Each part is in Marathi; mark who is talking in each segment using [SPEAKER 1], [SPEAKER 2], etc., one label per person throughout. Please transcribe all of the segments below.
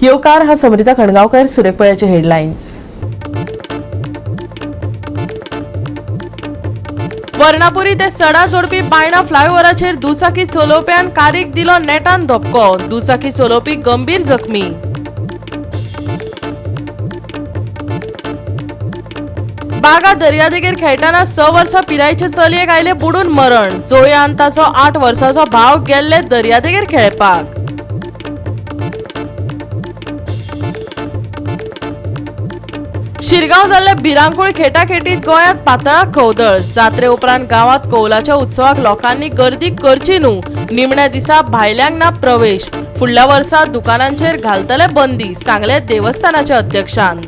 [SPEAKER 1] येवकार हा समृता खणगावकर, सुरेखपळ्याचे हेडलाईन्स। वर्णापुरी ते सडा जोडपी बायणा फ्लायओव्हराचेर दुचाकी चलोवप्यान कारीक दिलो नेटान धपको, दुचाकी चलोवपी गंभीर जखमी। बागा दर्यादेगेर खेळटाना 6 वर्सां पिरायेचे चलयेक आयले बुडून मरण, जोया आनी ताचो 8 वर्सांचो भाव गेल्ले दर्यादेगेर खेळपाक। शिरगांव जाल्ले भिरांकूळ खेटाखेटीत गोंयांत पातळाक कौदळ, जात्रे उपरांत गांवांत कौलाच्या उत्सवाक लोकांनी गर्दी करची न्हू, निमण्या दिसा भायल्यांक ना प्रवेश, फुडल्या वर्सा दुकानांचेर घालतले बंदी, सांगले देवस्थानाच्या अध्यक्षान।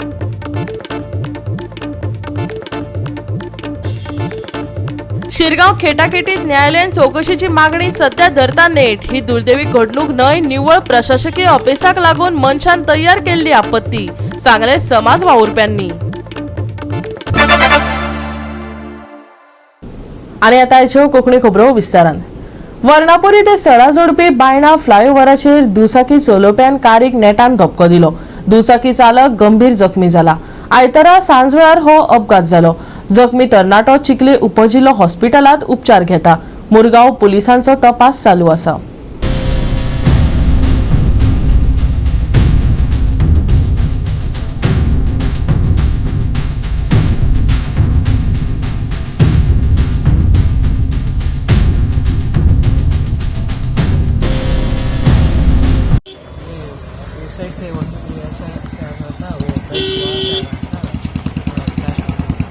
[SPEAKER 1] शिरगांव खेटाखेटीत न्यायालयीन चौकशीची मागणी सध्या धरता नेट, ही दुर्दैवी घडणूक न्हय, निव्वळ प्रशासकीय अपेसाक लागून मनशान तयार केल्ली आपत्ती, सांगले समाज वावुरप्यांनी। आणि आता आयच्यो कोंकणी खबरो विस्तारान। वर्णापुरी ते सडा जोडपी बायणा फ्लायओव्हराचेर दुचाकी चलोवप्यान कारीक नेटान धपको दिलो, दुचाकी चालक गंभीर जखमी जाला। आयतारा सांजवेळार हो अपघात जालो। जखमी तरणाटो चिखली उपजिल्लो हॉस्पिटलांत उपचार घेता। मुरगांव पुलिसांचो तपास चालू आसा।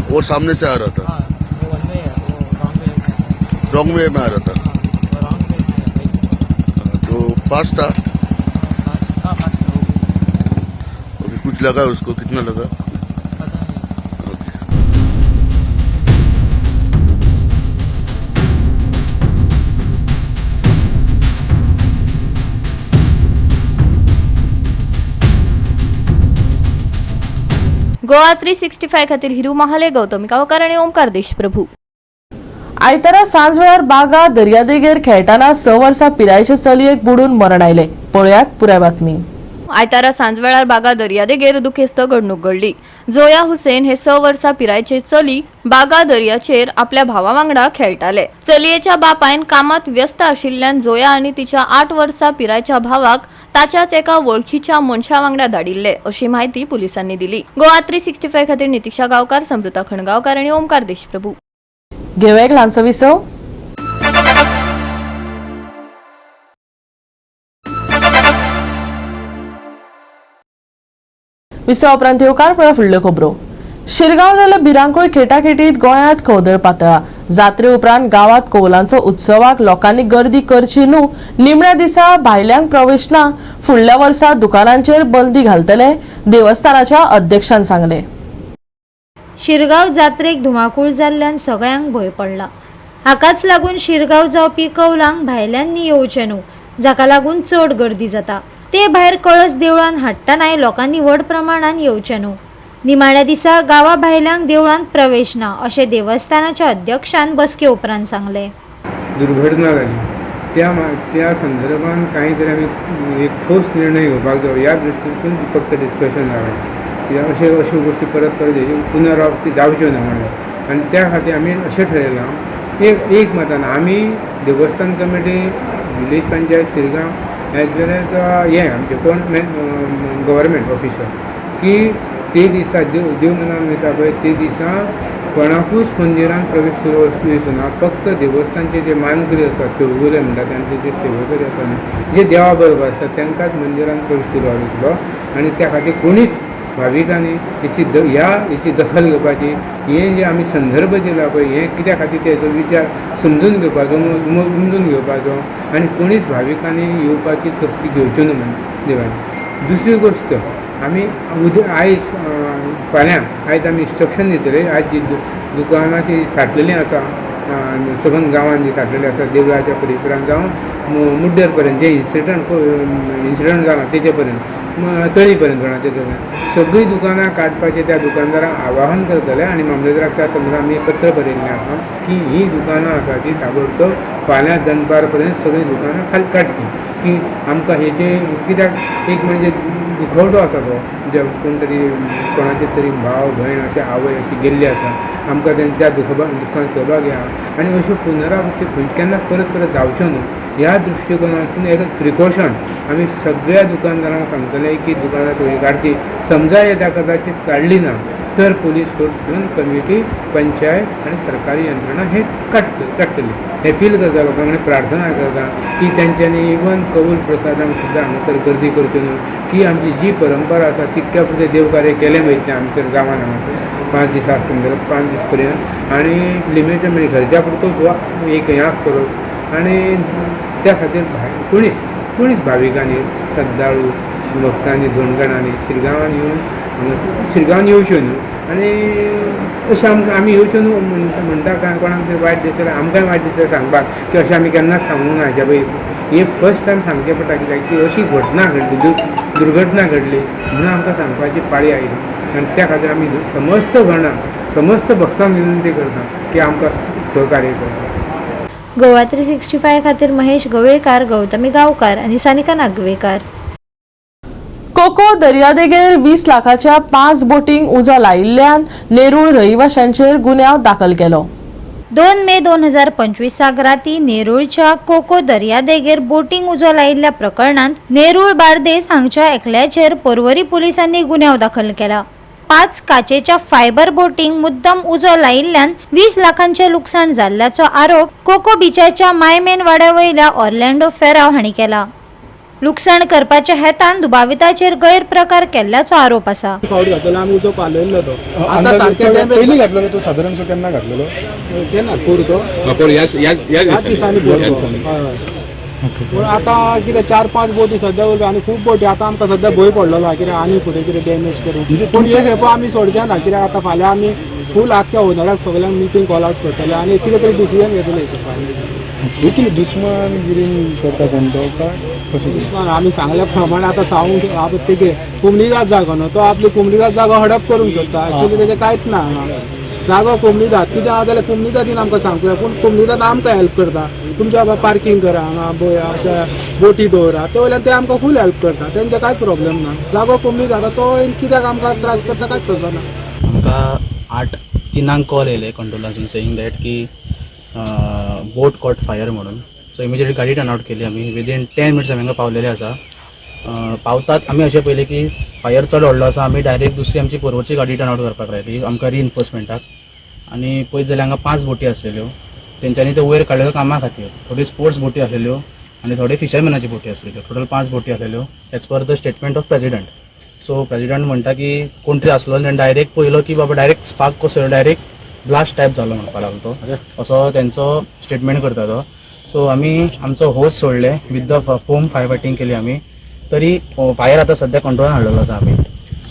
[SPEAKER 2] वो सामने से आ रहा था।
[SPEAKER 3] हाँ, वो वन वे है, वो
[SPEAKER 2] रॉन्ग वे में आ रहा था।
[SPEAKER 3] वो रॉन्ग वे में है।
[SPEAKER 2] तो फास्ट था।
[SPEAKER 3] फास्ट था।
[SPEAKER 2] ओके, कुछ लगा उसको? कितना लगा?
[SPEAKER 3] पता नहीं।
[SPEAKER 2] ओके।
[SPEAKER 4] गोवा 365 खातीर हिरू महाले, गौतमी कावकर आणि ओमकार देशप्रभू।
[SPEAKER 1] आयतारा सांजवेळार बागा दर्यादेगेर खेळटाना 6 वर्सां पिरायेचे चलयेक बुडून मरण आयले। पळयात पुराय बातमी।
[SPEAKER 4] आयतारा सांजवेळार बागा दर्यादेगेर दुखेस्त घडणूक घडली। जोया हुसेन हे 6 वर्सां पिरायेचे चली बागा दर्याचेर आपल्या भावा वांगडा खेळटाले। चलयेच्या बापायन कामात व्यस्त आशिल्ल्यान जोया आणि तिच्या 8 वर्सां पिरायेच्या भावाक ताच्याच एका वळखीच्या मनशा वांगडा धाडिल्ले, अशी माहिती पोलिसांनी दिली। गोवा 365 खातीर नितीक्षा गावकार, समृता खणगावकर आणि ओमकार देशप्रभू।
[SPEAKER 1] घेवया एक ल्हानसो विसव। विसव उपरांत येवकार पळय फुडल्यो खबरो। शिरगांव जाल्ले भिरांकूळ खेटाखेटीत गोंयांत कौदळ पातळा, जात्रे उपरांत गांवांत कौलांचो उत्सवाक लोकांनी गर्दी करची न्हू, निमण्या दिसा भायल्यांक प्रवेश ना, फुडल्या वर्सा दुकानांचेर बंदी घालतले, देवस्थानाच्या अध्यक्षान सांगले।
[SPEAKER 5] शिरगांव जात्रेक धुमाकूळ जाल्ल्यान सगळ्यांक भंय पडला। हाकाच लागून शिरगांव जावपी कौलांक भायल्यांनी येवचें न्हू, जाका लागून चड गर्दी जाता। ते भायर कळस देवळान हाडटनाय लोकांनी व्हड प्रमाणात येवचें न्हू। निमाण्या दिसा गांवा भायल्यांक देवळांत प्रवेश ना, अशें देवस्थानाच्या अध्यक्षान बसके उपरांत सांगले।
[SPEAKER 6] दुर्घटना जाली त्या संदर्भात काहीतरी आम्ही एक ठोस निर्णय घेवपाक जाय, ह्या दृश्टीतून फक्त डिस्कशन जावं, अशो गोष्टी परत पुनरावृत्ती जावच्यो ना म्हणून। आनी त्या खातीर आमी अशें ठरयलां, एक मतान आमी देवस्थान committee, village panchayat Shirgaon as well as हे आमचे कोण गव्हर्मेंट ऑफिसर, की ते दिसा देव मनान वयता पळय ते दिसा कोणाकूच मंदिरांत प्रवेश करचो ना। फक्त देवस्थानचे जे मानकरी आसात, चौगुले म्हणटात, तांचे जे सेवकरी आसा न्ही, जे देवा बरोबर आसात, तांकांच मंदिरांत प्रवेश करपाक दितलो। आनी त्या खातीर कोणीच भाविकांनी हेची दखल घेवपाची, हे जे आमी संदर्भ दिला पळय, हे कित्या खातीर तेचो विचार समजून घेवपाचो, उमजून घेवपाचो, आनी कोणीच भाविकांनी येवपाची तस्ती घेवच्यो न्हू म्हणून देवान। दुसरी गोश्ट, आमी आयज आमी इंस्ट्रक्शन दितले, आयज जी दुकानाची थाटलेली आसा, सगळ्या गांवांत जी थाटलेली आसा, देवळाच्या परिसरांत जावं मुड्डेर पर्यंत जे इन्सिडंट जाला तेजे पर्यंत तळी पर्यंत जाणा तेजे सगळीं दुकानां काडपाचें त्या दुकानदारांक आवाहन करतले आनी मामलेदाराक त्या संदर्भात आमी एक पत्र बरयल्लें आसा की ही दुकानां आसा ती ताबडतोब फाल्यां दनपार पर्यंत सगळीं दुकानां खाली काडची की आमकां हेचे कित्याक एक म्हणजे दुखवटो आसा तो जे कोण तरी कोणाचे तरी भाव भयण अशे आवय अशी गेल्ली आसा आमकां त्या दुखान सहभागी आहा आनी अश्यो पुनरावृत्ती केन्ना परत परत जावच्यो न्हू ह्या दृश्टिकोनातून एक प्रिकॉशन आमी सगळ्या दुकानदारांक सांगतले की दुकानां थोडी काडची समजा येता कदाचित काडली ना तर पोलीस फोर्स घेवन कमिटी पंचायत आनी सरकारी यंत्रणा हे काडटली अपील करता लोकांक आनी प्रार्थना करता की तेंच्यांनी इवन कबूल प्रसादांक सुद्दां हांगासर गर्दी करच्यो न्हू की आमची जी परंपरा आसा तितक्या पुरते देवकार्य केलें वयतलें आमच्या गांवांत हांगासर 5 दिसा संदर्भ 5 दीस पर्यंत आनी लिमिटेड म्हणजे घरच्या पुरतो एक हें करप आनी त्या खातीर कोणीच भाविकांनी श्रद्धाळू भक्तांनी दोनगणांनी शिरगांवान येवच्यो न्हू आनी अशें आमी येवच्यो न्हू म्हणटा काय कोणाक ते वायट दिसता आमकांय वायट दिसता सांगपाक की अशें आमी केन्नाच सांगूंक ना हाज्या पयलीं हे फर्स्ट टायम सांगचें पडटा कित्याक की अशी घटना घडली दुर्घटना घडली म्हणून आमकां सांगपाची पाळी आयली आनी त्या खातीर आमी समस्त गणांक समस्त भक्तांक विनंती करता की आमकां सहकार्य करता.
[SPEAKER 5] गोवा 365 खातीर महेश गवळेकार, गौतमी गांवकार आनी सानिका नागवेकार.
[SPEAKER 1] कोको दर्यादेगेर 20 लाखाच्या 5 बोटींक उजो लायिल्ल्यान नेरूळ रहिवाशांचेर गुन्यांव दाखल केलो.
[SPEAKER 5] 2 मे 2025 राती नेरूळच्या कोको दर्यादेगेर बोटींग उजो लायिल्ल्या प्रकरणांत नेरूळ बार्देस हांगच्या एकल्याचेर पर्वरी पुलिसांनी गुन्यांव दाखल केला. 5 काचेच्या फायबर बोटींग मुद्दम उजो लायिल्ल्यान 20 लाखांचे लुकसाण जाल्ल्याचो आरोप कोको बिचाच्या मायमेन वाड्यावयल्या ऑर्लँडो फेराव हांणी केला. लुकसाण करपाच्या हेतान दुबाविताचेर गैरप्रकार केल्ल्याचो आरोप आसा.
[SPEAKER 7] फावट घातलेलो आमी उजो पालयल्लो तो
[SPEAKER 8] आता पयलीं घातलेलो तो सादारण सो केन्ना घातलेलो
[SPEAKER 7] केन्ना पूर तो ह्याच दिसांनी पूण आतां कितें 4-5 बोटी सद्या उरल्यो आनी खूब बोटी आतां आमकां सद्या भंय पडलेलो आहा कित्याक आनी फुडें कितें डॅमेज करून पूण हे खेपो आमी सोडचे ना कित्याक आतां फाल्यां आमी फूल आख्या ओनराक सगळ्यांक मिटींग कॉल आउट करतले आनी कितें तरी डिसिजन घेतले.
[SPEAKER 8] देखील दुस्मान गिरीन करता कोण तो काय कशें
[SPEAKER 7] दुस्मान आमी सांगल्या प्रमाणे आतां सांगूंक तेगे कुमलीदाद जागो न्हू तो आपली कुमलीदाद जागो हडप करूंक सोदता एक्चुली तेजें कांयच ना हांगा जागो कुमलीदाद कितें आहा जाल्यार कुमलीदादीन आमकां सांगूया पूण कुमलीदाद आमकां हेल्प करता तुमच्या पार्किंग करा हांगा अशें बोटी दवरा ते वयल्यान ते आमकां फूल हेल्प करता तेंचे कांय प्रॉब्लेम ना जागो कुमलीदाद तो कित्याक आमकां त्रास करता कांयच समजना.
[SPEAKER 3] आमकां 8:03 कॉल येयले कंट्रोलासून सेईंग दॅट की बोट कॉट फायर म्हणून. सो इमिजिएटली गाडी टर्न आउट केली आमी विदीन 10 मिनिट्स आमी हांगा पावलेले आसा. पावतात आमी अशें पयलें की फायर चड व्हडलो आसा आमी डायरेक्ट दुसरी आमची पर्वरची गाडी टर्न आउट करपाक लायली आमकां रिइन्फोर्समेंटाक. आनी पळयत जाल्यार हांगा 5 बोटी आसलेल्यो तेंच्यांनी ते वयर काडलेल्यो कामा खातीर. थोडी स्पोर्ट्स बोटी आसलेल्यो आनी थोडी फिशरमॅनाची बोटी आसलेल्यो. टोटल 5 बोटी आसलेल्यो as per the statement of president. So president म्हणटा की कोण तरी आसलो आनी डायरेक्ट पयलो की बाबा डायरेक्ट स्पार्क कसो डायरेक्ट ब्लास्ट टायप जालो म्हणपाक लागलो तो असो तेंचो स्टेटमेंट करता तो. सो आमी आमचो होज सोडले with the foam fire fighting केली आमी तरी फायर आतां सद्या कंट्रोलान हाडलेलो आसा आमी.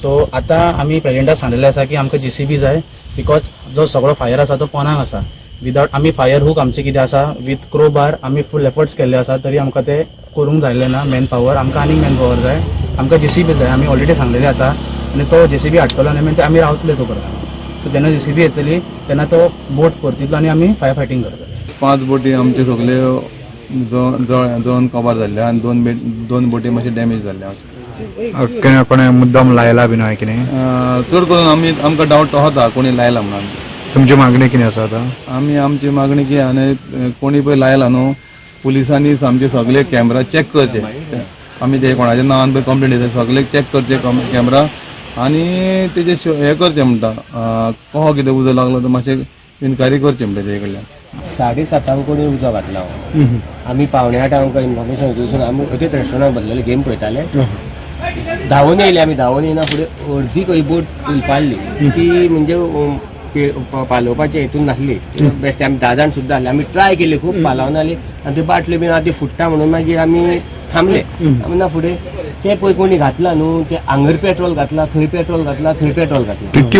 [SPEAKER 3] सो आतां आमी प्रेसिडेंटाक सांगलेलें आसा की आमकां JCB जाय बिकॉज जो सगळो फायर आसा तो पोनाक आसा. विदावट आमी फायर हूक आमचे कितें आसा विथ क्रो बार आमी फूल एफर्ट्स केल्ले आसा तरी आमकां ते करूंक जायले ना. मॅन पावर आमकां आनीक मॅन पावर जाय आमकां JCB जाय आमी ऑलरेडी सांगलेलें आसा आनी तो JCB हाडटलो आनी मागीर आमी रावतले तो करता. सो जेन्ना JCB येतली तेन्ना तो बोट परतितलो आनी आमी फायर फायटींग करतले.
[SPEAKER 8] 5 बोटी आमचे सगळे जळोन कवर जाल्ले आनी 2 बोटी मातशे डॅमेज जाल्ले.
[SPEAKER 9] कोणी मुद्दाम लायला बी ना कितें
[SPEAKER 8] चड करून आमकां डावट होता कोणी लायला म्हणून.
[SPEAKER 9] तुमची मागणी कितें आसा आतां?
[SPEAKER 8] आमची मागणी की आनी कोणी पळय लायला न्हू पुलिसांनी आमचे सगळे कॅमेरा चॅक करचे. आमी ते कोणाच्या नांवान पळय कंप्लेंट दिता सगळे चॅक करचे कॅमेरा आनी तेजे हें करचें म्हणटा कहो कितें उजो लागलो तो मातशें इन्क्वायरी करचें म्हणटा तेजे कडल्यान.
[SPEAKER 10] 7:30 कोणी उजो घातला आमी 7:45 आमकां इन्फॉर्मेशन दिसून आमी अथीत रेस्टॉरंटाक बसलेले गेम पळयताले. धांवून येयले आमी धांवून येयना फुडें अर्दी खंय बोट उलपाल्ली ती म्हणजे पालोवपाचे हितून नासली बेस्ट. आमी 10 जाण सुद्दां आसले आमी ट्राय केली खूब पालावन आली आनी ती बाटल्यो बीन आतां फुट्टा म्हणून मागीर आमी थांबले. आमी ना फुडें ते पळय कोणी घातला न्हू ते हांगर पेट्रोल घातला थंय पेट्रोल घातला थंय पेट्रोल घातला.
[SPEAKER 9] कितकी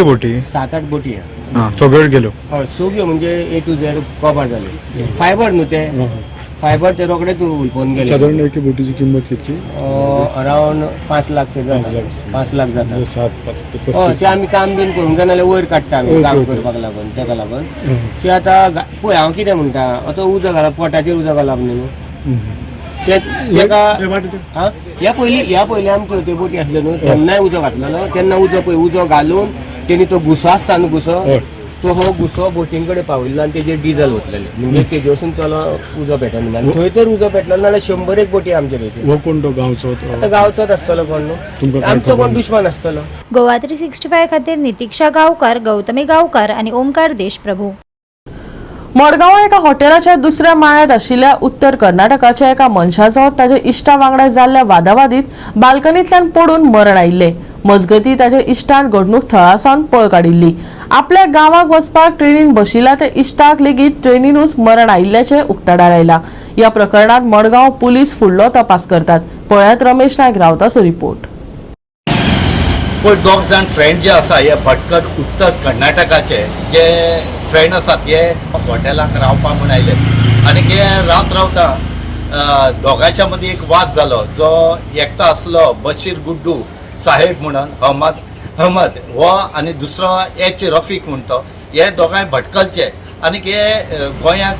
[SPEAKER 9] बोटी
[SPEAKER 10] 7-8 बोटी
[SPEAKER 9] सगळ्यो गेल्यो
[SPEAKER 10] हय सगळ्यो म्हणजे A to Z कवर जाल्यो. फायबर न्हू ते फायबर ते रोखडेच उलपून गेले.
[SPEAKER 9] साधारण एका बोटीची किंमत किती?
[SPEAKER 10] अरावंड 5 लाख ते जाता. 5 लाख जाता. ते आमी काम बीन करूंक जाय नाल्यार वयर काडटा आमी काम करपाक लागून. तेका लागून ते आतां पळय हांव कितें म्हणटा, आतां उजो घालप पोटाचेर उजो घालप न्ही न्हू. ह्या पयलीं आमच्यो त्यो बोटी आसल्यो न्हू, तेन्नाय उजो घातलेलो. तेन्ना उजो घालून तेणी तो घुसो आसता न्हू, घुसो तो हो घुसो बोटीं कडेन पावयल्लो आनी तेजेर डिझल वतलेले. म्हणजे तेजे वचून चलो उजो भेटना. आनी थंय तर उजो भेटलो नाल्यार 100 बोटी आमचे थंय.
[SPEAKER 9] कोण तो गांवचो?
[SPEAKER 10] आतां गांवचोच आसतलो कोण न्हू, आमचो कोण दुश्मन आसतलो.
[SPEAKER 5] गोवा 365 खातीर नितीक्षा गांवकार, गौतमी गांवकार आनी ओमकार देशप्रभू.
[SPEAKER 1] मडगांवां एका हॉटेलाच्या दुसऱ्या माळ्यात आशिल्ल्या उत्तर कर्नाटकाच्या एका मनशाचो ताच्या इश्टा वांगडा जाल्ल्या वादावादीत बाल्कनींतल्यान पडून मरण आयिल्लें. मजगतीं ताच्या इश्टान घडणूक थळासावन पळ काडिल्ली. आपल्या गांवाक वचपाक ट्रेनीन बशिल्ल्या त्या इश्टाक लेगीत ट्रेनीनूच मरण आयिल्ल्याचें उक्ताडार आयलां. ह्या प्रकरणात मडगांव पुलीस फुडलो तपास करतात. पळयात रमेश नायक रावताचो रिपोर्ट.
[SPEAKER 11] पण दोग जाण फ्रेंड जे आसा हे भटकर उत्तर कर्नाटकाचे जे फ्रेंड आसात हे हॉटेलाक रावपा म्हूण आयले आनी हे रावता दोगांच्या मदीं एक वाद जालो. जो एकटो आसलो बशीर गुड्डू साहेब म्हणून अहमद हो आनी दुसरो एच रफीक म्हणतो, हे दोगांय भटकलचे आनी हे गोंयांत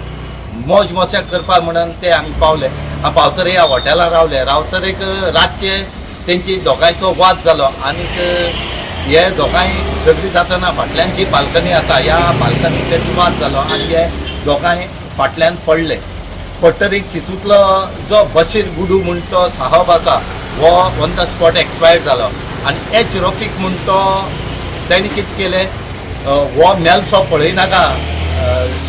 [SPEAKER 11] मौज मस्या करपा म्हणून ते हांगा पावले. पावतरी ह्या हॉटेलार रावतर एक रातचे तेंची दोगांयचो वाद जालो आनी हे दोगांय झगडी जातना फाटल्यान जी बाल्कनी आसा ह्या बाल्कनीक तेंचो वाद जालो आनी हे दोगांय फाटल्यान पडले. पडटरीक तितूंतलो जो बशीर गुडू म्हूण तो साहब आसा हो ऑन द स्पॉट एक्सपायर्ड जालो आनी एच रफीक म्हूण तो तेणी कितें केलें, हो मेलसो पळयनाका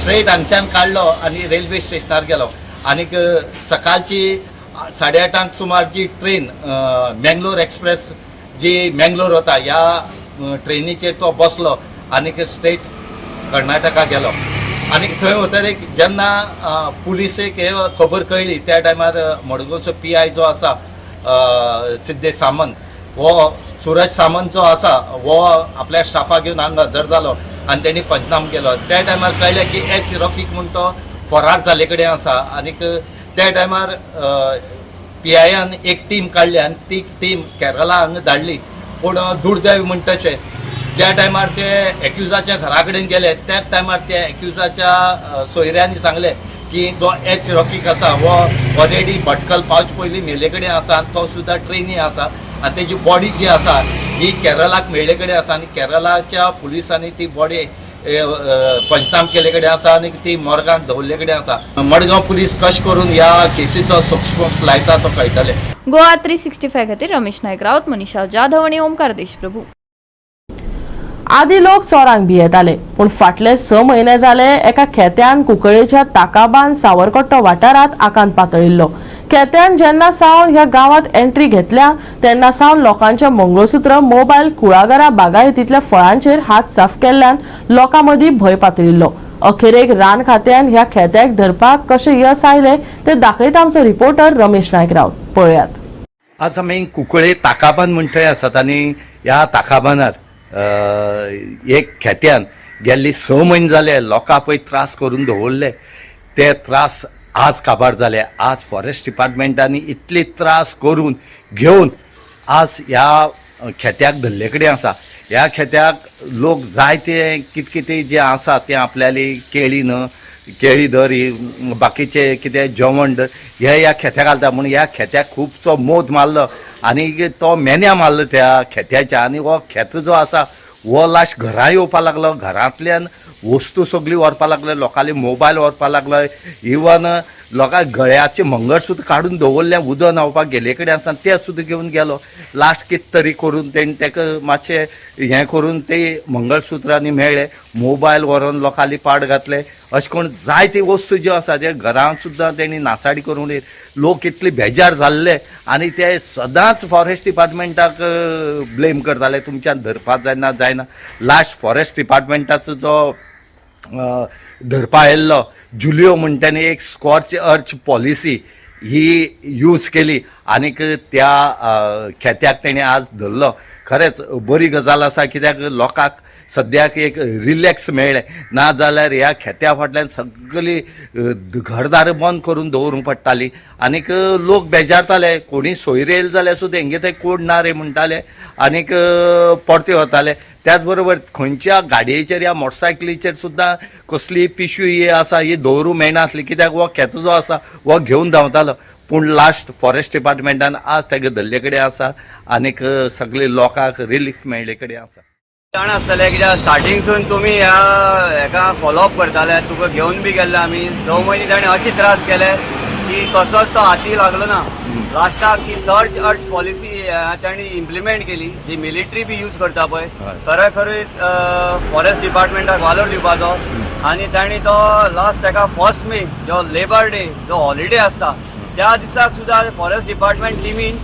[SPEAKER 11] स्ट्रेट हांगच्यान काडलो आनी रेल्वे स्टेशनार गेलो. आनीक सकाळची 8:30 सुमार जी ट्रेन मंगलोर एक्सप्रेस जी मंगलोर वता ह्या ट्रेनीचेर तो बसलो आनीक स्ट्रेट कर्नाटका गेलो. आनीक थंय वतरीक जेन्ना पुलिसेक हे खबर कळ्ळी त्या टायमार मडगांवचो PI जो आसा सिद्धेश सामंत हो सूरज सामंत जो आसा हो आपल्या स्टाफाक घेवन हांगा हजर जालो आनी तेणी पंचनाम केलो. त्या टायमार कळ्ळें की एच रफीक म्हूण तो फरार जाले कडेन आसा आनीक त्या टायमार PIयान एक टीम काडली आनी ती टीम केरला हांगा धाडली. पूण दुर्दैव म्हण तशें ज्या टायमार ते एक्युजाच्या घरा कडेन गेले त्याच टायमार त्या एक्युजाच्या सोयऱ्यांनी सांगले की जो एच रफीक आसा हो ऑलरेडी भटकल पावच पयलीं मेले कडेन आसा आनी तो सुद्दां ट्रेनी आसा आनी तेजी बॉडी जी आसा ही केरलाक मेळ्ळे कडेन आसा आनी केरलाच्या पुलिसांनी ती बॉडी पंचनाम केले कडेन आसा आनी ती मोर्गांत दवरले कडेन आसा. मडगांव पुलीस कशें करून ह्या केसीचो सोक्षमोक्ष लायता तो कळटले.
[SPEAKER 4] गोवा 365 खातीर रमेश नायक रावत, मनीषा जाधव आनी ओमकार देशप्रभू.
[SPEAKER 1] आदी लोक चोरांक भियेताले पूण फाटले 6 म्हयने जाले एका खेत्यान कुंकळेच्या ताकाबान सावरकट्टो वाठारांत आकांत पातळिल्लो. खेत्यान जेन्ना सावन ह्या गांवांत एंट्री घेतल्या तेन्ना सावन लोकांचे मंगळसूत्र, मोबायल, कुळागरां, बागायतींतल्या फळांचेर हात साफ केल्ल्यान लोकां मदीं भंय पातळिल्लो. अखेरेक रान खात्यान ह्या खेत्याक धरपाक कशें यश आयलें तें दाखयता आमचो रिपोर्टर रमेश नायक रावत. पळयात.
[SPEAKER 11] आज आमी कुंकळे ताकाबान म्हण थंय आसात आनी ह्या ताकाबानार एक खेत्यान गेल्ली 6 म्हयने जाले लोकां पळय त्रास करून दवरले. ते त्रास आज काबार जाले. आज फॉरेस्ट डिपार्टमेंटांनी इतले त्रास करून घेवन आज ह्या खेत्याक धरले कडेन आसा. ह्या खेत्याक लोक जायते कितें कितें जें आसा तें आपल्याली केळी धर बाकीचे कितें जेवण धर हे ह्या खेत्याक घालता म्हूण ह्या खेत्याक खुबसो मोद मारलो आनी तो मेन्या मारलो त्या खेत्याच्या. आनी हो खेत जो आसा हो लास्ट घरा येवपा लागलो. घरांतल्यान वस्तू सगळी व्हरपा लागले, लोकांले मोबायल व्हरपा लागलो. इवन लोकां गळ्याचे मंगळसूत्र काडून दवरलें उदक न्हांवपाक गेले कडेन आसा तें सुद्दां घेवन गेलो. लास्ट कितें तरी करून तेणी ताका मातशें हें करून ते मंगळसूत्रांनी मेळ्ळे, मोबायल व्हरून लोकांली पाड घातले. अशें करून जायते वस्तू ज्यो आसा ते घरांत सुद्दां तेणी नासाडी करून उडयली. लोक इतले बेजार जाल्ले आनी ते सदांच फॉरेस्ट डिपार्टमेंटाक ब्लेम करताले तुमच्यान धरपाक जायना. लास्ट फॉरेस्ट डिपार्टमेंटाचो जो धरपा आयिल्लो जुलियो म्हणटानी एक स्कॉच अर्च पॉलिसी ही यूज केली आनीक त्या खेत्याक तेणी आज धरलो. खरेंच बरी गजाल आसा कित्याक लोकांक सद्याक एक रिलॅक्स मेळ्ळें, ना जाल्यार ह्या खेत्या फाटल्यान सगळी घरदार बंद करून दवरूंक पडटाली आनीक लोक बेजारताले. कोणी सोयरे येयले जाल्यार सुद्दां हेंगे थंय कोण ना रे म्हणटाले आनीक परते वताले. त्याच बरोबर खंयच्या गाडयेचेर या मोटरसायकलीचेर सुद्दां कसली पिशवी ही आसा ही दवरूंक मेळनासली, कित्याक हो खेतो जो आसा हो घेवन धांवतालो. पूण लास्ट फॉरेस्ट डिपार्टमेंटान आज तेगे धरले कडेन आसा आनीक सगळे लोकांक रिलीफ मेळ्ळे कडेन आसा.
[SPEAKER 12] जाण आसतलें कित्याक स्टार्टिंगसून तुमी हेका फॉलोअप करताले, तुका घेवन बी गेल्ले आमी 6 म्हयने ताणें अशे त्रास केले की कसोच तो हाती लागलो ना. लास्टाक ती सर्च अर्च पॉलिसी तांणी इम्प्लिमेंट केली, जी मिलिटरी बी यूज करता पळय, खरेखरूय फॉरेस्ट डिपार्टमेंटाक वालोर दिवपाचो. आनी तांणी तो लास्ट ताका 1 मे जो लेबर डे जो हॉलिडे आसता त्या दिसाक सुद्दां फॉरेस्ट डिपार्टमेंट टिमीन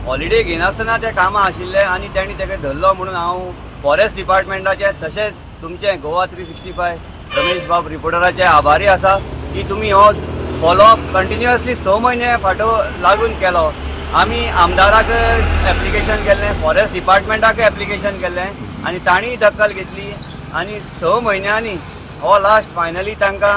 [SPEAKER 12] हॉलिडे घेनासतना ते कामां आशिल्ले आनी तांणी ताका धरलो. म्हणून हांव फॉरेस्ट डिपार्टमेंटाचे तशेंच तुमचे गोवा 365 रमेश बाब रिपोर्टराचे आभारी आसा की तुमी हो फॉलोअप कंटिन्युअसली 6 म्हयने फाटो लागून केलो. आमी आमदाराक एप्लिकेशन केल्लें, फॉरेस्ट डिपार्टमेंटाक एप्लिकेशन केल्लें आनी तांणी दखल घेतली आनी 6 म्हयन्यांनी हो लास्ट फायनली तांकां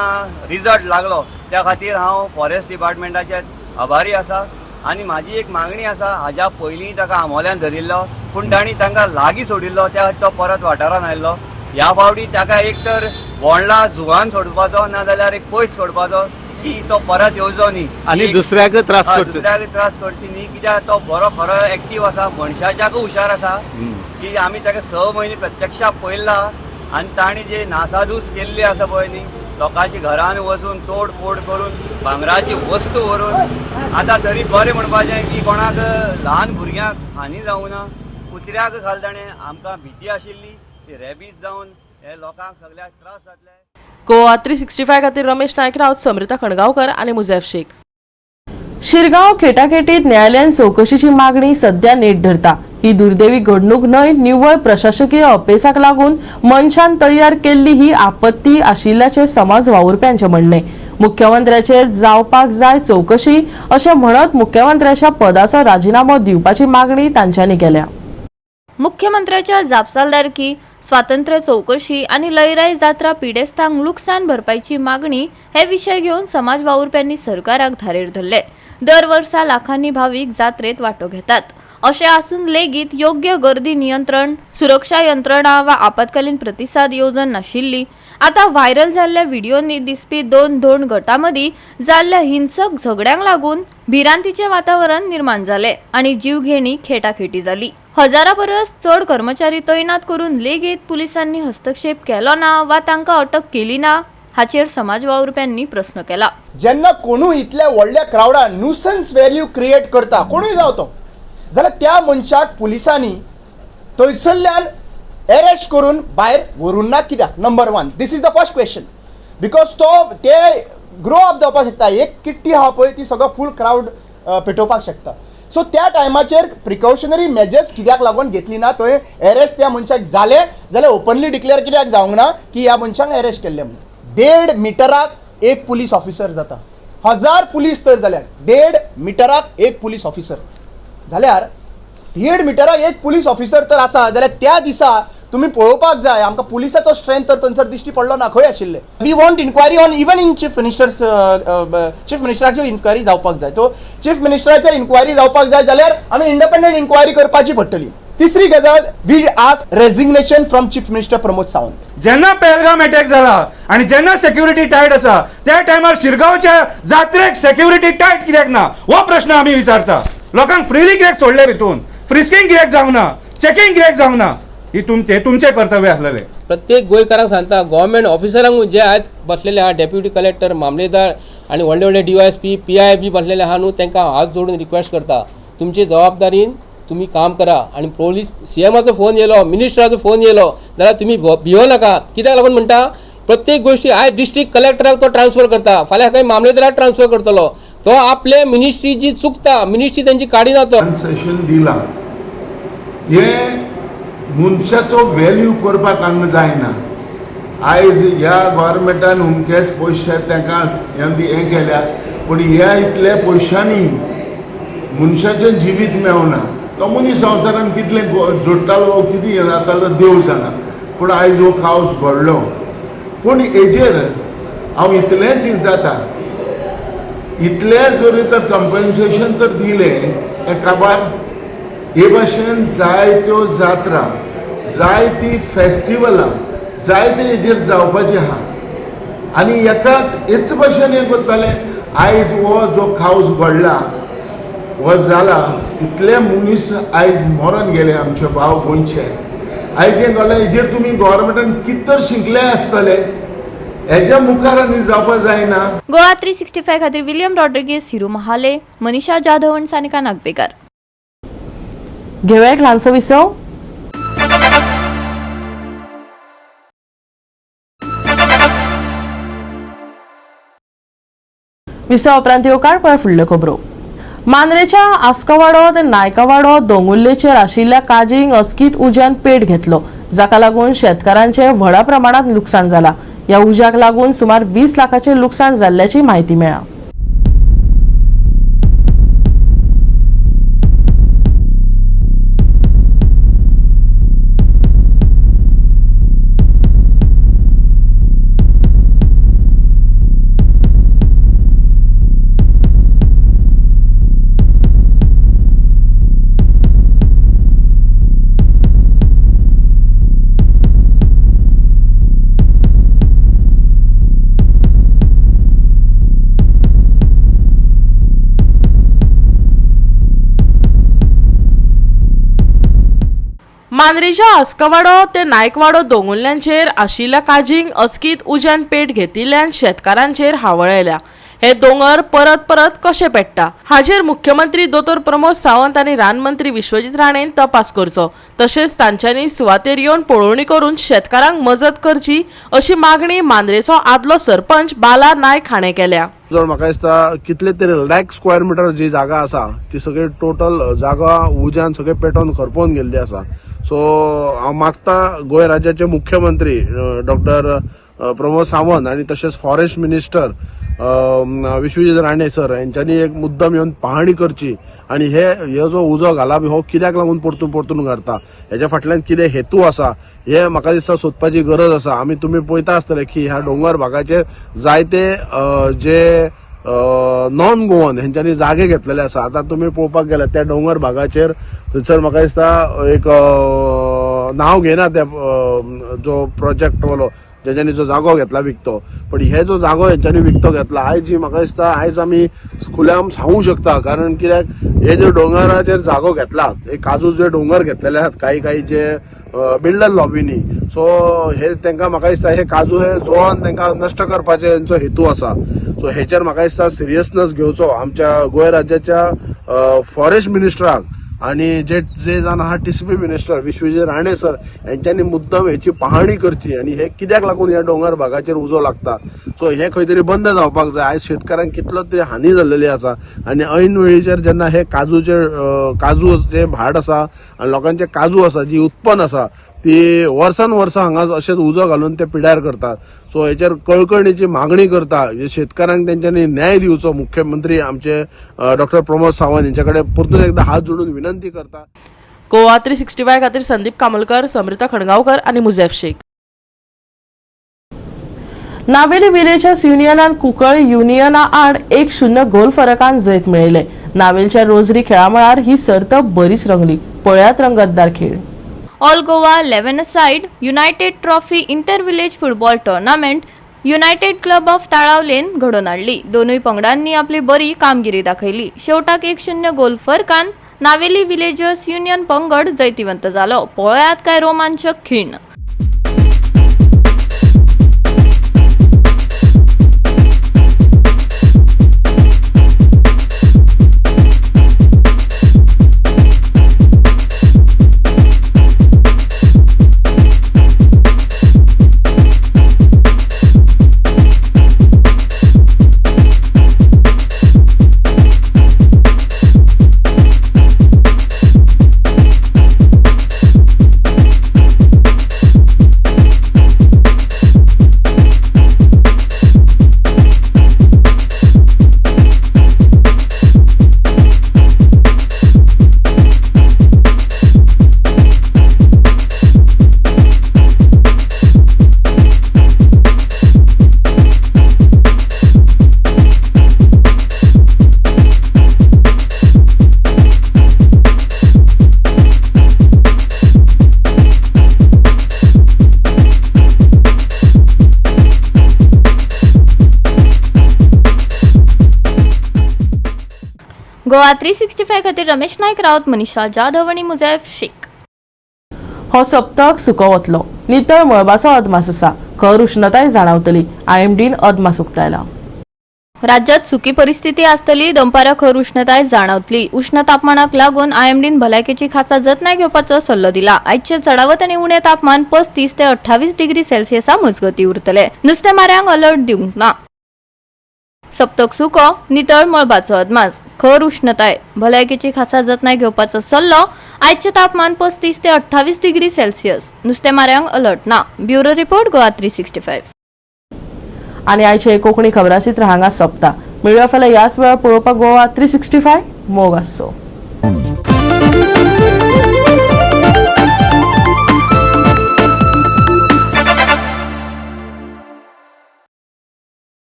[SPEAKER 12] रिजल्ट लागलो. त्या खातीर हांव फॉरेस्ट डिपार्टमेंटाचे आभारी आसा. आनी म्हाजी एक मागणी आसा, हाज्या पयलीं ताका आमोल्यान धरिल्लो पूण तांणी तांकां लागीं सोडिल्लो, त्या खातीर तो परत वाठारान आयल्लो. ह्या फावटी ताका एक तर बोंडला जुवान सोडपाचो ना जाल्यार एक पयस सोडपाचो की तो परत येवचो न्ही
[SPEAKER 10] आनी दुसऱ्याक त्रास
[SPEAKER 12] करची न्ही. कित्याक तो बरो खरो एक्टीव आसा, मनशाच्याकूय हुशार आसा की आमी ताका 6 म्हयने प्रत्यक्षात पळयला. आनी तांणी जे नासाधूस केल्ली आसा पळय न्ही, लोकांची घरान वचून तोडफोड करून भांगराची वस्तू व्हरून, आतां तरी बरें म्हणपाचें की कोणाक ल्हान भुरग्यांक हानी जावं ना. कुत्र्याक घाल ताणें आमकां भीती आशिल्ली ती रॅबीज जावन हे लोकांक सगळ्याक त्रास जातले.
[SPEAKER 1] गोवा 365 खातीर रमेश नायक रावत, समृता खणगांवकर आनी मुझैफ शेख. शिरगांव खेटाखेटीत न्यायालयान चौकशीची मागणी सध्या नेट धरता. ही दुर्दैवी घडणूक न्हय, निव्वळ प्रशासकीय अपेसाक लागून मनशान तयार केल्ली ही आपत्ती आशिल्ल्याचे समाज वावुरप्यांचे म्हणणे. मुख्यमंत्र्याचेर जावपाक जाय चौकशी अशें म्हणत मुख्यमंत्र्याच्या पदाचो राजिनामो दिवपाची मागणी तांच्यांनी केल्या.
[SPEAKER 4] मुख्यमंत्र्याच्या जापसालदारकी, स्वातंत्र्य चौकशी आणि लयराई जात्रा पिडेस्तांक लुकसाण भरपाईची मागणी हे विषय घेऊन समाज वावुरप्यांनी सरकाराक धारेर धरले. दर वर्सा लाखांनी भाविक जात्रेत वांटो घेतात. अशें आसून लेगीत योग्य गर्दी नियंत्रण, सुरक्षा यंत्रणा वा आपत्कालीन प्रतिसाद येवजण नाशिल्ली. आता व्हायरल जाल्ल्या व्हिडिओंनी दिसपी दोन गटां मदीं जाल्ल्या हिंसक झगड्यांक लागून भिरांतीचे वातावरण निर्माण जाले आणि जीवघेणी खेटाखेटी जाली. हजारा परस चड कर्मचारी तैनात करून लेगीत पुलिसांनी हस्तक्षेप केलो ना वा तांकां अटक केली ना हाचेर समाज वावुरप्यांनी प्रश्न केला.
[SPEAKER 13] जेन्ना कोणूय इतल्या व्हडल्या क्राउडान न्यूसन्स व्हॅल्यू क्रिएट करता, कोणूय जावं तो, जाल्यार त्या मनशाक पुलिसांनी थंयसरल्यान अरेस्ट करून भायर व्हरून ना कित्याक? Number 1, this is the first question. Because ते ग्रो अप जावपाक शकता. एक किट्टी आहा पळय ती सगळो फूल क्राउड पेटोवपाक शकता. सो त्या टायमाचेर प्रिकॉशनरी मेजर्स कित्याक लागून घेतली ना? थंय अरेस्ट त्या मनशाक जाले जाल्यार ओपनली डिक्लेअर कित्याक जावंक ना की ह्या मनशाक अरेस्ट केल्ले म्हणून? 1.5 मिटराक एक पुलीस ऑफिसर जाता. 1000 पुलीस तर जाल्यार 1.5 मिटराक एक पुलीस ऑफिसर जाल्यार 1.5 मिटराक एक पुलीस ऑफिसर तर आसा जाल्यार त्या दिसा तुम्ही पळोवपाक जाय आमकां पुलिसाचो स्ट्रेंथ तर थंयसर दिश्टी पडलो ना. खंय आशिल्ले? We want inquiry on even in chief मिनिस्टराची इन्क्वायरी जावपाक जाय. तो चीफ मिनिस्टराचेर इन्क्वायरी जावपाक जाय जाल्यार आमी इंडिपेंडंट इन्क्वायरी करपाची पडटली. तिसरी गजाल, we ask resignation from chief minister Pramod Sawant.
[SPEAKER 14] जेन्ना पहलगाम अटॅक जाला आणि जेन्ना सेक्युरिटी टायट आसा त्या टायमार शिरगांवच्या जात्रेक सेक्युरिटी टायट कित्याक ना हो प्रश्न आमी विचारता. लोकांक फ्रीली कित्याक सोडले भितून? फ्रिस्किंग कित्याक जावंक ना? चेकिंग कित्याक जावंक ना? ही तुमचे कर्तव्य आसलेले.
[SPEAKER 10] प्रत्येक गोंयकारांक सांगता, गव्हर्मेंट ऑफिसरांक जे आज बसलेले आहा, डेप्युटी कलेक्टर, मामलेदार आणि व्हडले व्हडले DYSP, PI बी बसलेले आहा न्हू, तांकां हात जोडून रिक्वेस्ट करता, तुमची जबाबदारीन तुम्ही काम करा. आणि पोलीस CMाचो फोन येयलो, मिनिस्टराचो फोन येयलो जाल्यार तुम्ही भिवो नाका. कित्याक लागून म्हणटा, प्रत्येक गोष्टी आयज डिस्ट्रिक्ट कलेक्टराक तो ट्रान्सफर करता, फाल्यां खंय मामलेदाराक ट्रान्सफर करतलो. तो आपले मिनिस्ट्री जी चुकता, मिनिस्ट्री त्यांची काडिना. तो
[SPEAKER 15] कन्सेशन दिला हे मनशाचो व्हॅल्यू करपाक हांगा जायना. आयज ह्या गव्हर्मेंटान उमकेच पयशे तांकां हें केल्या, पूण ह्या इतल्या पयशांनी मनशाचें जिवीत मेवना. तो मनीस संवसारान कितलें जोडटालो कितें हें जातालो देव जाणा. पूण आयज हो खावस घडलो. पूण हेजेर हांव इतलेंच जाता, इतलें जरी तर कंपेन्सेशन तर दिलें एकाबार हे भाशेन जायत्यो जात्रा, जायतीं फेस्टिवलां, जायते हेजेर जावपाचें आहा. आनी हेच भाशेन हें करताले. आयज हो जो खावस घडला हो जाला, इतले मनीस आयज मरण गेले आमचे भाव गोंयचे. आयज हें घडलें, हेजेर तुमी गव्हर्मेंटान कितें तर शिकले आसतले, हेच्या मुखार आनी जावपा जायना.
[SPEAKER 4] गोवा 365 खातीर विलियम रॉड्रिगीस, हिरू महाले, मनीषा जाधव आणि सानिका नागवेकर.
[SPEAKER 1] घेऊया एक ल्हानसो विसव. विसव उपरांत येवकार पळय फुडल्यो खबरो. मांद्रेच्या आस्कवाडो ते नायकावाडो दोंगुल्लेचेर आशिल्ल्या काजींक अस्कीत उज्यान पेट घेतलो, जाका लागून शेतकारांचे व्हडा प्रमाणात लुकसाण जाला. ह्या उज्याक लागून सुमार 20 लाखांचे लुकसाण जाल्ल्याची माहिती मेळ्ळा. मांद्रेच्या आस्कवाडो ते नायकवाडो दोंगुल्ल्यांचेर आशिल्ल्या काजींक अचकीत उज्यान पेट घेतिल्ल्यान शेतकारांचेर हावळ आयल्या. हे दोंगर परत परत कशे पेट्टा हाचेर मुख्यमंत्री दोतोर प्रमोद सावंत आनी रानमंत्री विश्वजीत राणेन तपास करचो, तशेंच तांच्यांनी सुवातेर येवन पळोवणी करून शेतकारांक मजत करची अशी मागणी मांद्रेचो आदलो सरपंच बाला नायक हाणें केल्या.
[SPEAKER 16] जर म्हाका दिसता कितले तरी लाख स्क्वेअर मिटर जी जागा आसा ती सगळी टोटल जागा उज्यान सगळे पेटोवन करपोवन गेल्ली आसा. सो हांव मागता गोंय राज्याचे मुख्यमंत्री डॉक्टर प्रमोद सावंत आनी तशेंच forest minister Vishwajit Rane sir यांच्यानी एक मुद्दम येवन पाहणी करची आणि हे जो उजो घालप हो कित्याक लागून परतून घडता, हेच्या फाटल्यान कितें हेतू आसा हे म्हाका दिसता सोदपाची गरज आसा. आमी तुमी पळयता आसतले की ह्या डोंगर भागाचेर जायते जे नॉन गोवन हेंच्यांनी जागे घेतलेले आसा. आता तुम्ही पळोवपाक गेल्यार त्या डोंगर भागाचेर थंयसर म्हाका दिसता एक नांव घेना त्या जो प्रोजेक्ट वालो ज्यांनी जो जागो घेतला विकतो, पण हे जो जागो हेंच्यांनी विकतो घेतला आयज जी म्हाका दिसता आयज आमी खुलेआम सांगू शकता. कारण कित्याक हे जे डोंगराचेर जागो घेतला, हे काजू जे डोंगर घेतलेले आहात काही जे बिल्डर लॉबीनी, सो हे तांकां म्हाका दिसता हे काजू हे जोळोन तांकां नश्ट करपाचे हेंचो हेतू आसा. सो हेचेर म्हाका दिसता सिरियसनेस घेवचो आमच्या गोंय राज्याच्या फॉरेस्ट मिनिस्टराक आणि जे जाण आहा TCP minister Vishwajit Rane sir यांच्यानी मुद्दम हेची पाहणी करची आणि हे कित्याक लागून ह्या डोंगर भागाचेर उजो लागता. सो हे खंय तरी बंद जावपाक जाय. आयज शेतकऱ्यांक कितलो तरी हानी जाल्लेली आसा आणि ऐन वेळीचेर जेन्ना हे काजू जे भाट आसा आणि लोकांचे काजू आसा जी उत्पन्न आसा ती वर्सान हांगा अशेंच उजो घालून ते पिड्यार करतात. सो हेचेर कळकळीची मागणी करता. शेतकऱ्यांक तेंच्यांनी न्याय दिवचो मुख्यमंत्री आमचे डॉक्टर प्रमोद सावंत यांच्या कडेन परतून एकदा हात जोडून विनंती करता.
[SPEAKER 1] गोवा 365 खातीर संदीप कामलकर, समृता खणगांवकर आणि मुझेफ शेख. नावेली विलेजर्स युनियनान कुंकळ युनियना आड 1-0 गोल फरकान जैत मेळयले. नावेलच्या रोजरी खेळामळार ही सर्त बरीच रंगली. पळयात रंगतदार खेळ.
[SPEAKER 4] All Goa 11 side united trophy inter village football tournament united club of ताळावलेन घडोवन हाडली. दोनूय पंगडांनी आपली बरी कामगिरी दाखयली. शेवटाक 1-0 गोल फरकान नावेली विलेजर्स युनियन पंगड जैतिवंत जालो. पळयात काय रोमांचक खीण. गोवा 365 खातीर रमेश नायक रावत, मनीषा जाधव आनी मुजैफ शेख.
[SPEAKER 1] हो सप्तक सुको वतलो. नितळ मळबाचो अदमास आसा. खर उष्णताय जाणवतली. IMDन अदमास उक्तायला.
[SPEAKER 4] राज्यात सुकी परिस्थिती आसतली. दनपारा खर उष्णताय जाणवतली. उष्ण तापमानाक लागून IMDन भलायकेची खासा जतनाय घेवपाचो सल्लो दिला. आयचे चडावत आनी उणे तापमान 35 ते 28 डिग्री सेल्सियसा मजगती उरतले. नुस्तेमाऱ्यांक अलर्ट दिवंक ना. सप्तक सुको, नितळ मळबाचो अदमास, खर उष्णताय, भलायकेची खासा जतनाय घेवपाचो सल्लो. आयचे तापमान 35 ते 28 डिग्री सेल्सियस. नुस्तेमाऱ्यांक अलर्ट ना. Bureau report Goa 365.
[SPEAKER 1] आणि आयचे कोंकणी खबराचित्र हांगा सोंपता. मेळुया फाल्यां ह्याच वेळार पळोवपाक गोवा 365 मोग आसो.